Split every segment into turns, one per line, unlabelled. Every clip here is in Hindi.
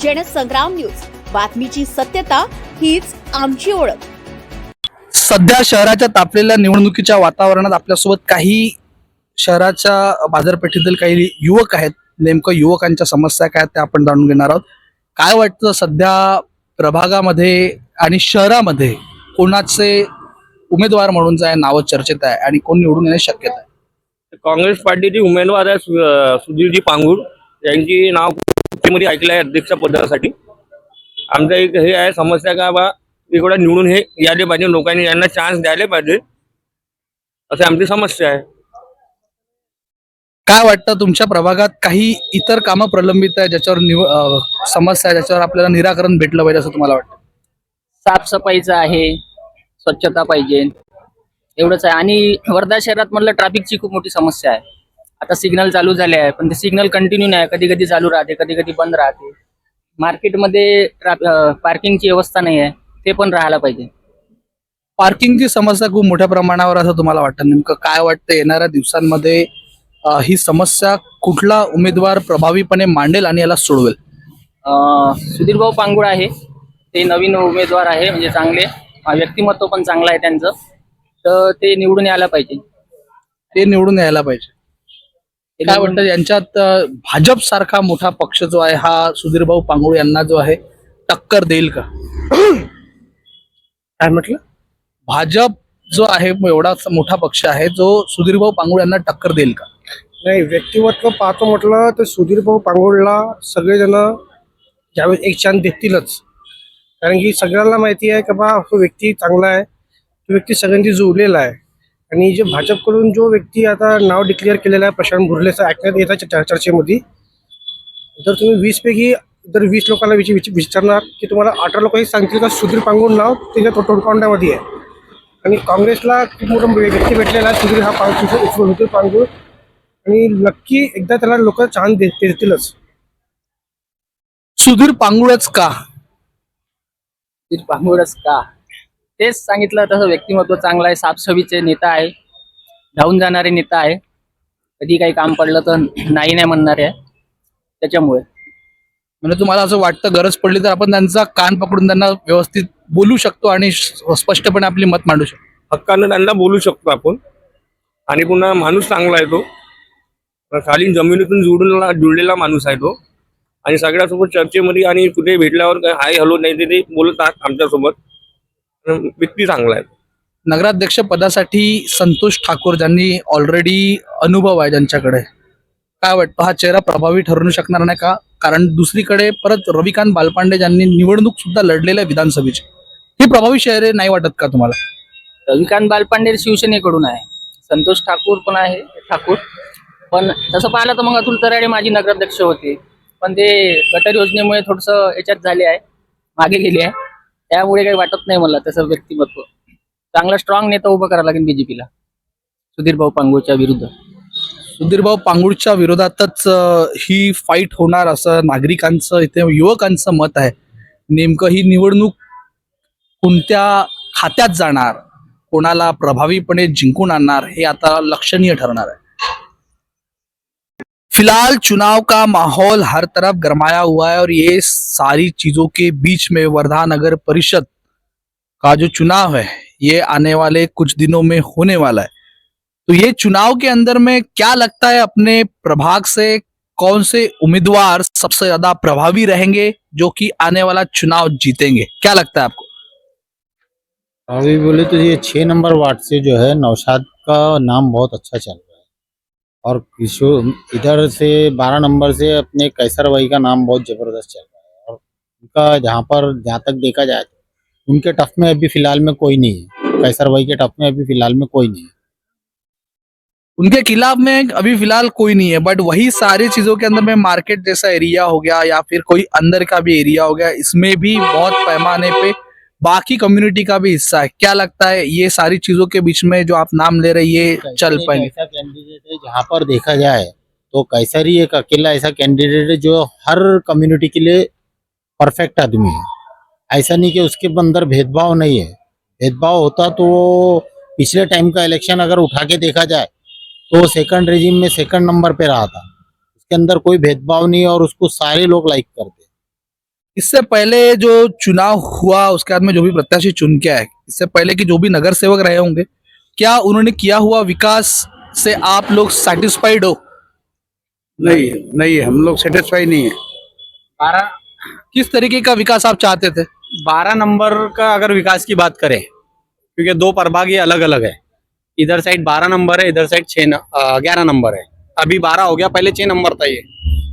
जनसंग्राम न्यूज, बातमीची सत्यता हीच आमची ओळख.
सध्या शहराच्या तापलेल्या निवडणुकीच्या वातावरणात आपल्यासोबत काही शहराच्या बाजारपेठेतील काही युवक आहेत. नेमकं युवकांच्या समस्या काय त्या आपण जाणून घेणार आहोत. काय वाटतं सध्या प्रभागामध्ये आणि शहरामध्ये कोणाचे उमेदवार म्हणून जे नाव चर्चेत आहे आणि कोण निवडून येण्याची शक्यता आहे?
काँग्रेस पार्टीचे उमेदवार आहे सुधीरजी पांगुर यांची नाव मुख्यमंत्री ऐकलं आहे अध्यक्ष पदासाठी. आमचं एक हे आहे समस्या का बा इकडं निवडून हे यायला पाहिजे, लोकांनी यांना चान्स द्यायला पाहिजे अशी आमची समस्या आहे.
काय वाटतं तुमच्या प्रभागात काही इतर कामं प्रलंबित आहे ज्याच्यावर समस्या आहे ज्याच्यावर आपल्याला निराकरण भेटलं पाहिजे असं तुम्हाला वाटतं?
साफसफाईचं आहे, स्वच्छता पाहिजे, एवढंच आहे. आणि वर्धा शहरात म्हटलं ट्रॅफिकची खूप मोठी समस्या आहे. आता सिग्नल चालू झाले आहे पण ते सिग्नल कंटिन्यू नाही, कधी कधी चालू राहते, कधी कधी बंद राहते. मार्केटमध्ये पार्किंगची व्यवस्था नाही आहे, ते पण राहायला पाहिजे.
पार्किंगची समस्या खूप मोठ्या प्रमाणावर असं तुम्हाला वाटतं. नेमकं काय वाटतं येणाऱ्या दिवसांमध्ये ही समस्या कुठला उमेदवार प्रभावीपणे मांडेल आणि याला सोडवेल?
सुधीर भाऊ पांगुळ आहे, ते नवीन उमेदवार आहे, म्हणजे चांगले व्यक्तिमत्व पण चांगलं आहे त्यांचं, तर ते निवडून यायला पाहिजे.
ते निवडून यायला पाहिजे. काय वाटतं यांच्यात भाजप सारखा मोठा पक्ष जो आहे हा सुधीर भाऊ पांगुळ यांना जो आहे टक्कर देईल का?
काय म्हटलं?
भाजप जो आहे एवढा मोठा पक्ष आहे जो सुधीर भाऊ पांगुळ यांना टक्कर देईल का?
नाही, व्यक्तिमत्व पाहतो म्हटलं तर सुधीर भाऊ पांगुळला सगळेजण ज्यावेळेस एक चान्स देतीलच. कारण की सगळ्यांना माहिती आहे की बा तो व्यक्ती चांगला आहे, तो व्यक्ती सगळ्यांची जुळलेला आहे. आणि जे भाजपकडून जो व्यक्ती आता नाव डिक्लेअर केलेला आहे प्रशांत भुरलेचा ऐकण्यात येतात चर्चेमध्ये, जर तुम्ही 20 पैकी जर 20 लोकांना विचारणार की तुम्हाला 18 लोक हे सांगतील का सुधीर पांगुळ नाव त्याच्या तोंडामध्ये आहे. आणि काँग्रेसला खूप मोठा व्यक्ती भेटलेला आहे सुधीर सुधीर पांगुळ, आणि नक्की एकदा त्याला लोक चान्स देतीलच.
सुधीर पांगुळच का?
सुधीर पांगुळच का? तेच सांगितलं तसं, व्यक्तिमत्व चांगलं आहे, साफसफाईचे नेता आहे, धावून जाणारे नेता आहे, कधी काही काम पडलं तर नाही नाही म्हणणारे आहे. त्याच्यामुळे
म्हणजे तुम्हाला असं वाटतं गरज पडली तर आपण त्यांचा कान पकडून त्यांना व्यवस्थित बोलू शकतो आणि स्पष्टपणे आपली मत मांडू शकतो?
हक्कानं त्यांना बोलू शकतो आपण. आणि पुन्हा माणूस चांगला आहे तो, खाली जमिनीतून जुळलेला माणूस आहे तो. आणि सगळ्यासोबत चर्चेमध्ये आणि कुठे भेटल्यावर काय हाय हॅलो नाही ते बोलतात आमच्यासोबत. व्यक्ती चांगला आहे.
नगराध्यक्ष पदासाठी संतोष ठाकूर ज्यांनी ऑलरेडी अनुभव आहे ज्यांच्याकडे, काय वाटतं हा चेहरा प्रभावी ठरू शकणार नाही का? कारण दुसरीकडे परत रविकांत बालपांडे ज्यांनी निवडणूक सुद्धा लढलेल्या विधानसभेची, ही प्रभावी चेहरे नाही वाटत का तुम्हाला?
रविकांत बालपांडे शिवसेनेकडून आहे, संतोष ठाकूर पण आहे ठाकूर. पण तसं पाहिलं तर मग अतुल तराडे माझी नगराध्यक्ष होते, पण ते गटर योजनेमुळे थोडंसं याच्यात झाले आहे, मागे गेले आहे. त्यामुळे काही वाटत नाही मला तसं व्यक्तिमत्व. चांगला स्ट्रॉंग नेता उभं करावं लागेल बीजेपीला सुधीर भाऊ पांगुळच्या विरुद्ध.
सुधीर भाऊ पांगुळच्या विरोधातच ही फाईट होणार असं नागरिकांचं इथे युवकांचं मत आहे. नेमकं ही निवडणूक कोणत्या खात्यात जाणार, कोणाला प्रभावीपणे जिंकून आणणार हे आता लक्षणीय ठरणार आहे. फिलहाल चुनाव का माहौल हर तरफ गरमाया हुआ है और ये सारी चीजों के बीच में वर्धा नगर परिषद का जो चुनाव है ये आने वाले कुछ दिनों में होने वाला है. तो ये चुनाव के अंदर में क्या लगता है अपने प्रभाग से कौन से उम्मीदवार सबसे ज्यादा प्रभावी रहेंगे जो कि आने वाला चुनाव जीतेंगे? क्या लगता है आपको?
अभी बोले तो ये 6 नंबर वार्ड से जो है नौशाद का नाम बहुत अच्छा चल रहा है, और इधर से 12 नंबर से अपने कैसर भाई का नाम बहुत जबरदस्त चल रहा है. और उनका जहाँ तक देखा जाए तो उनके टफ में अभी फिलहाल में कोई नहीं है. कैसर भाई के टफ में अभी फिलहाल में कोई नहीं है.
उनके खिलाफ में अभी फिलहाल कोई नहीं है, बट वही सारी चीजों के अंदर में मार्केट जैसा एरिया हो गया या फिर कोई अंदर का भी एरिया हो गया, इसमें भी बहुत पैमाने पे बाकी कम्युनिटी का भी हिस्सा है. क्या लगता है ये सारी चीजों के बीच में जो आप नाम ले रहे ये चल पाएंगे?
ऐसा कैंडिडेट है जहाँ पर देखा जाए तो कैसर ही एक अकेला ऐसा कैंडिडेट है जो हर कम्युनिटी के लिए परफेक्ट आदमी है. ऐसा नहीं कि उसके अंदर भेदभाव नहीं है. भेदभाव होता तो पिछले टाइम का इलेक्शन अगर उठा के देखा जाए तो सेकंड रेजिम में सेकंड नंबर पे रहा था. उसके अंदर कोई भेदभाव नहीं और उसको सारे लोग लाइक करते.
इससे पहले जो चुनाव हुआ उसके बाद में जो भी प्रत्याशी चुन के आए, इससे पहले कि जो भी नगर सेवक रहे होंगे, क्या उन्होंने किया हुआ विकास से आप लोग सेटिस्फाइड हो?
नहीं नहीं, हम लोग सेटिस्फाई नहीं है।
12
किस तरीके का विकास आप चाहते थे?
12 नंबर का अगर विकास की बात करें, क्योंकि दो प्रभाग ये अलग अलग है, इधर साइड 12 नंबर है, इधर साइड 11 नंबर है। अभी 12 हो गया, पहले 6 नंबर था ये,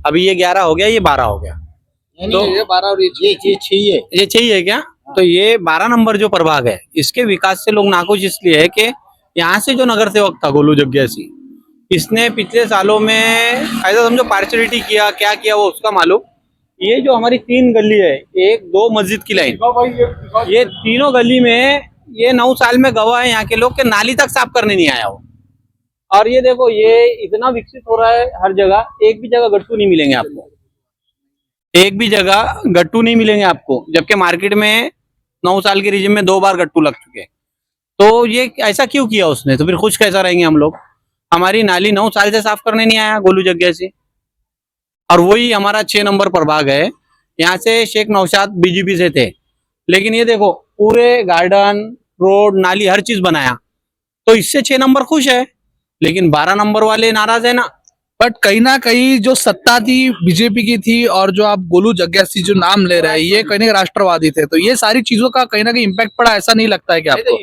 अभी ये 11 हो गया, ये 12 हो गया। तो
ये 12 और ये 6 ही है।
ये चाहिए क्या? तो ये 12 नंबर जो प्रभाग है, इसके विकास से लोग नाखुश इसलिए है कि यहाँ से जो नगर सेवक था गोलू जग्यासी, इसने पिछले सालों में ऐसा समझो पार्शलिटी किया, क्या किया वो उसका मालूम। ये जो हमारी 3 गली है, 1 2 मस्जिद की लाइन, ये तीनों गली में ये 9 साल में गवाह है यहाँ के लोग के नाली तक साफ करने नहीं आया वो। और ये देखो, ये इतना विकसित हो रहा है हर जगह, एक भी जगह गट्टू नहीं मिलेंगे आपको, एक भी जगह गट्टू नहीं मिलेंगे आपको, जबकि मार्केट में 9 साल के रिजिम में 2 बार गट्टू लग चुके। तो ये ऐसा क्यों किया उसने? तो फिर खुश कैसा रहेंगे हम लोग? हमारी नाली 9 साल से साफ करने नहीं आया गोलू जग्यासी। और वही हमारा 6 नंबर प्रभाग है, यहाँ से शेख नौशाद बीजेपी से थे, लेकिन ये देखो पूरे गार्डन, रोड, नाली, हर चीज बनाया। तो इससे 6 नंबर खुश है, लेकिन 12 नंबर वाले नाराज है ना।
बट कहीं ना कहीं जो सत्ता थी बीजेपी की थी, और जो आप गोलू जग्यासी जो नाम ले रहे हैं, ये कहीं ना कहीं राष्ट्रवादी थे, तो ये सारी चीजों का कहीं ना कहीं इम्पैक्ट पड़ा, ऐसा नहीं लगता है कि आपको?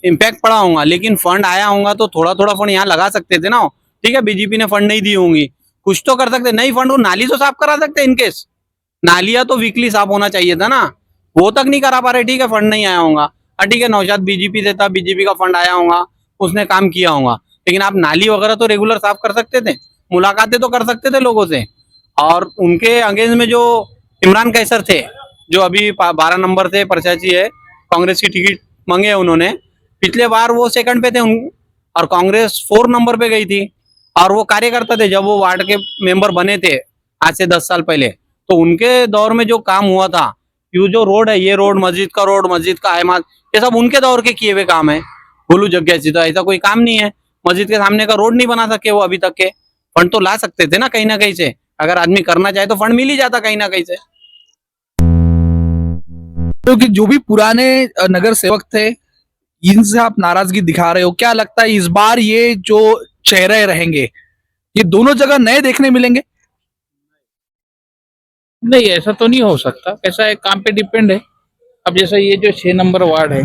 इम्पैक्ट पड़ा होगा, लेकिन फंड आया होगा तो थोड़ा थोड़ा फंड यहाँ लगा सकते थे ना। ठीक है, बीजेपी ने फंड नहीं दी होंगी, कुछ तो कर सकते। नहीं फंड, वो नाली तो साफ करा सकते इनकेस। नालियां तो वीकली साफ होना चाहिए था ना, वो तक नहीं करा पा रहे। ठीक है, फंड नहीं आया होगा, ठीक है, नौशाद बीजेपी से था, बीजेपी का फंड आया होगा, उसने काम किया होगा, लेकिन आप नाली वगैरह तो रेगुलर साफ कर सकते थे, मुलाकातें तो कर सकते थे लोगों से। और उनके अगेंस्ट में जो इमरान कैसर थे, जो अभी 12 नंबर से प्रत्याशी है, कांग्रेस की टिकट मांगे उन्होंने, पिछले बार वो सेकंड पे थे और कांग्रेस 4 नंबर पे गई थी। और वो कार्यकर्ता थे, जब वो वार्ड के मेंबर बने थे आज से 10 साल पहले, तो उनके दौर में जो काम हुआ था, ये जो रोड है, ये रोड, मस्जिद का रोड, मस्जिद का अहमद, ये सब उनके दौर के किए हुए काम है। गोलू जग्यासी तो ऐसा कोई काम नहीं है, मस्जिद के सामने का रोड नहीं बना सके वो अभी तक के। फंड तो ला सकते थे ना कहीं ना कहीं से, अगर आदमी करना चाहे तो फंड मिल ही जाता कहीं ना कहीं से।
क्योंकि जो भी पुराने नगर सेवक थे, इनसे आप नाराजगी दिखा रहे हो, क्या लगता है इस बार ये जो चेहरे रहेंगे, ये दोनों जगह नए देखने मिलेंगे?
नहीं, ऐसा तो नहीं हो सकता। कैसा है, काम पे डिपेंड है। अब जैसा ये जो 6 नंबर वार्ड है,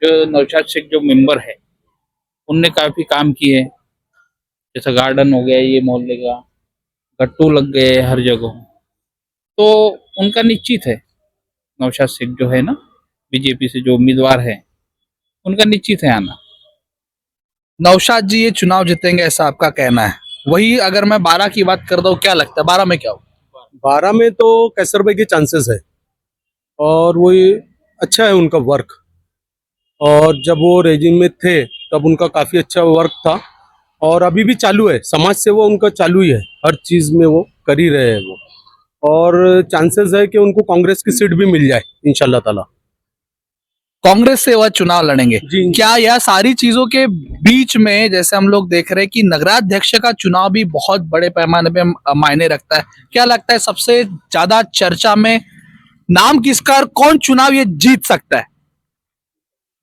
जो नौशाद शेख जो मेंबर है, उनने काफी काम किए। जैसा गार्डन हो गया, ये मोहल्ले का, गट्टू लग गए हर जगह, तो उनका निश्चित है। नौशाद शेख जो है ना, बीजेपी से जो उम्मीदवार है, उनका निश्चित है आना।
नौशाद जी ये चुनाव जीतेंगे ऐसा आपका कहना है? वही अगर मैं 12 की बात कर दूं, क्या लगता है 12 में क्या हो?
12 में तो कैसर भाई के चांसेस है, और वो ये अच्छा है उनका वर्क, और जब वो रेजिम में थे तब उनका काफ़ी अच्छा वर्क था, और अभी भी चालू है। समाज सेवा उनका चालू ही है, हर चीज़ में वो कर ही रहे हैं वो, और चांसेस है कि उनको कांग्रेस की सीट भी मिल जाए इंशाल्लाह ताला।
कांग्रेस से वह चुनाव लड़ेंगे।
जी।
क्या यह सारी चीजों के बीच में, जैसे हम लोग देख रहे हैं कि नगराध्यक्ष का चुनाव भी बहुत बड़े पैमाने पे मायने रखता है, क्या लगता है सबसे ज्यादा चर्चा में नाम किसका, और कौन चुनाव ये जीत सकता है?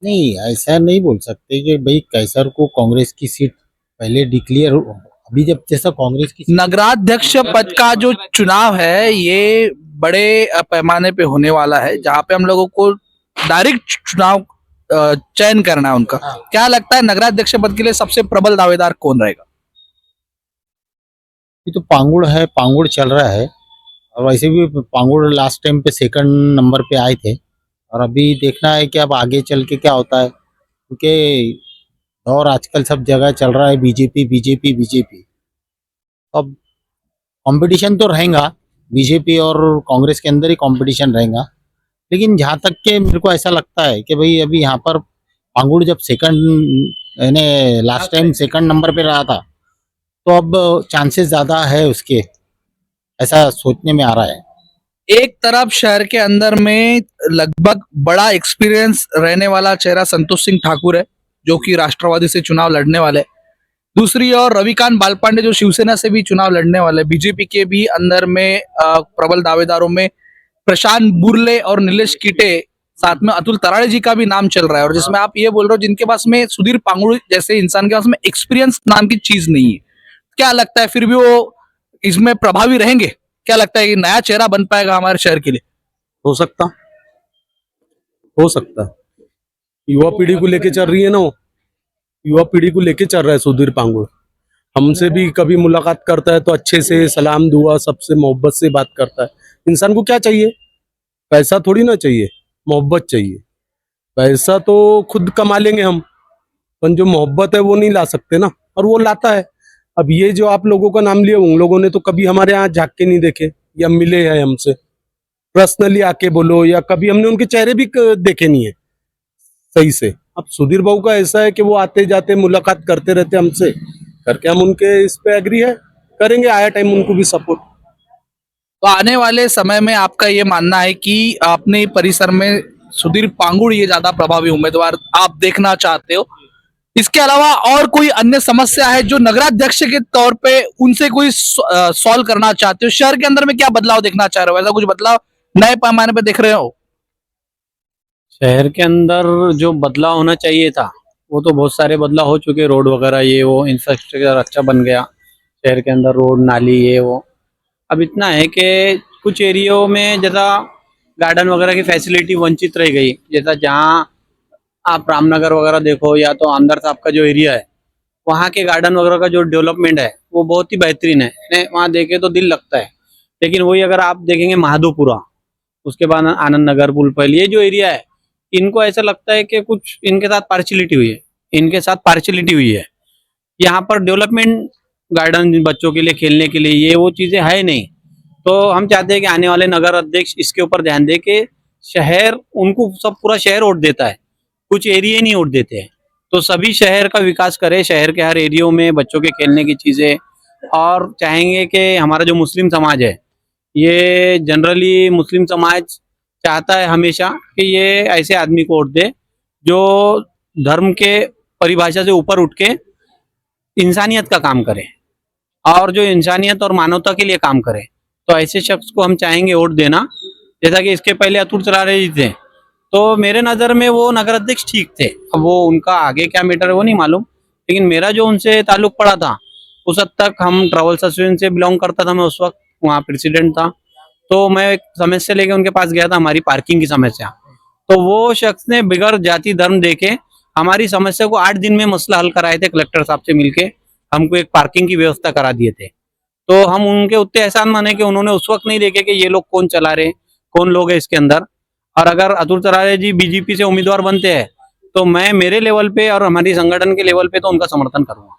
नहीं, ऐसा नहीं बोल सकते कि भाई कैसर को कांग्रेस की सीट पहले डिक्लेयर हो। अभी जब जैसा कांग्रेस की
नगराध्यक्ष पद का जो चुनाव है, ये बड़े पैमाने पे होने वाला है, जहां पे हम लोगों को डायरेक्ट चुनाव चयन करना है उनका। क्या लगता है नगराध्यक्ष पद के लिए सबसे प्रबल दावेदार कौन रहेगा?
ये तो पांगुड़ है, पांगुड़ चल रहा है, और वैसे भी पांगुड़ लास्ट टाइम पे सेकंड नंबर पे आए थे, और अभी देखना है कि अब आगे चल के क्या होता है, क्योंकि दौर आजकल सब जगह चल रहा है बीजेपी बीजेपी बीजेपी। अब कंपटीशन तो रहेगा, बीजेपी और कांग्रेस के अंदर ही कंपटीशन रहेगा, लेकिन जहाँ तक के मेरे को ऐसा लगता है कि भाई अभी यहाँ पर पांगुड़ जब सेकंड यानी लास्ट टाइम सेकंड नंबर पे रहा था, तो अब चांसेस ज़्यादा है उसके, ऐसा सोचने में आ रहा है।
एक तरफ शहर के अंदर में लगभग बड़ा एक्सपीरियंस रहने वाला चेहरा संतोष सिंह ठाकुर है, जो कि राष्ट्रवादी से चुनाव लड़ने वाले। दूसरी ओर रविकांत बालपांडे जो शिवसेना से भी चुनाव लड़ने वाले, बीजेपी के भी अंदर में प्रबल दावेदारों में प्रशांत बुर्ले और नीलेश कीटे, साथ में अतुल तराड़े जी का भी नाम चल रहा है, और जिसमें आप ये बोल रहे हो जिनके पास में सुधीर पांगुड़ जैसे इंसान के पास में एक्सपीरियंस नाम की चीज नहीं है, क्या लगता है फिर भी वो इसमें प्रभावी रहेंगे? क्या लगता है कि नया चेहरा बन पाएगा हमारे शहर के लिए?
हो सकता है। युवा पीढ़ी को लेके चल रही है ना वो, युवा पीढ़ी को लेके चल रहा है सुधीर पांगुड़। हमसे भी कभी मुलाकात करता है तो अच्छे से सलाम दुआ सबसे मोहब्बत से बात करता है। इंसान को क्या चाहिए? पैसा थोड़ी ना चाहिए, मोहब्बत चाहिए। पैसा तो खुद कमा लेंगे हम, पर जो मोहब्बत है वो नहीं ला सकते ना, और वो लाता है। अब ये जो आप लोगों का नाम लिया, उन लोगों ने तो कभी हमारे यहाँ झाँक के नहीं देखे या मिले हैं हमसे, पर्सनली आके बोलो, या कभी हमने उनके चेहरे भी देखे नहीं है सही से। अब सुधीर बाबू का ऐसा है कि वो आते जाते मुलाकात करते रहते हमसे, करके हम उनके इस पे एग्री है, करेंगे आया टाइम उनको भी सपोर्ट।
तो आने वाले समय में आपका ये मानना है कि अपने परिसर में सुधीर पांगुड़ ये ज्यादा प्रभावी उम्मीदवार आप देखना चाहते हो? इसके अलावा और कोई अन्य समस्या है जो नगराध्यक्ष के तौर पे उनसे कोई सॉल्व करना चाहते हो? शहर के अंदर में क्या बदलाव देखना चाह रहे हो? ऐसा कुछ बदलाव नए पैमाने पे देख रहे हो?
शहर के अंदर जो बदलाव होना चाहिए था वो तो बहुत सारे बदलाव हो चुके, रोड वगैरह ये वो, इंफ्रास्ट्रक्चर अच्छा बन गया शहर के अंदर, रोड नाली ये वो। अब इतना है कि कुछ एरियो में जैसा गार्डन वगैरह की फैसिलिटी वंचित रह गई, जैसा जहाँ आप रामनगर वगैरह देखो या तो अंदर साहब का जो एरिया है, वहाँ के गार्डन वगैरह का जो डेवलपमेंट है वो बहुत ही बेहतरीन है, वहाँ देखे तो दिल लगता है। लेकिन वही अगर आप देखेंगे महादोपुरा, उसके बाद आनंद नगर, पुलपल, ये जो एरिया है, इनको ऐसा लगता है कि कुछ इनके साथ पार्शियलिटी हुई है। यहाँ पर डेवलपमेंट गार्डन बच्चों के लिए खेलने के लिए ये वो चीज़ें है नहीं। तो हम चाहते हैं कि आने वाले नगर अध्यक्ष इसके ऊपर ध्यान दे कि शहर, उनको सब पूरा शहर वोट देता है, कुछ एरिया नहीं वोट देते हैं। तो सभी शहर का विकास करे, शहर के हर एरियो में बच्चों के खेलने की चीज़ें। और चाहेंगे कि हमारा जो मुस्लिम समाज है, ये जनरली मुस्लिम समाज चाहता है हमेशा कि ये ऐसे आदमी को वोट दे जो धर्म के परिभाषा से ऊपर उठ के इंसानियत का काम करे, और जो इंसानियत और मानवता के लिए काम करे। तो ऐसे शख्स को हम चाहेंगे वोट देना। जैसा कि इसके पहले अतुल तराड़े जी थे, तो मेरे नज़र में वो नगर अध्यक्ष ठीक थे। अब वो उनका आगे क्या मैटर है वो नहीं मालूम, लेकिन मेरा जो उनसे ताल्लुक पड़ा था, उस हद तक हम ट्रैवल्स एसोसिएशन से बिलोंग करता था, मैं उस वक्त वहाँ प्रेसिडेंट था। तो मैं एक समस्या लेके उनके पास गया था, हमारी पार्किंग की समस्या। तो वो शख्स ने बिगड़ जाति धर्म देके हमारी समस्या को 8 दिन में मसला हल कराए थे। कलेक्टर साहब से मिलके हमको एक पार्किंग की व्यवस्था करा दिए थे। तो हम उनके उतने एहसान माने कि उन्होंने उस वक्त नहीं देखे कि ये लोग कौन चला रहे, कौन लोग है इसके अंदर। और अगर अतुल तराड़े जी बीजेपी से उम्मीदवार बनते हैं तो मैं मेरे लेवल पे और हमारी संगठन के लेवल पे तो उनका समर्थन करूंगा।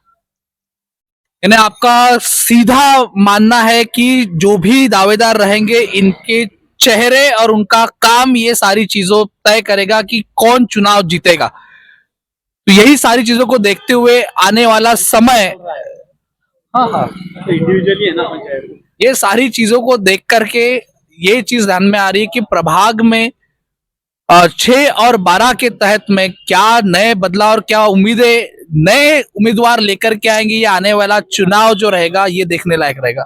यानी आपका सीधा मानना है कि जो भी दावेदार रहेंगे, इनके चेहरे और उनका काम ये सारी चीजों तय करेगा कि कौन चुनाव जीतेगा। तो यही सारी चीजों को देखते हुए आने वाला समय,
इंडिविजुअली है ना,
ये सारी चीजों को देख करके ये चीज ध्यान में आ रही है कि प्रभाग में 6 और 12 के तहत में क्या नए बदलाव और क्या उम्मीदें नए उम्मीदवार लेकर के आएंगे, ये आने वाला चुनाव जो रहेगा ये देखने लायक रहेगा।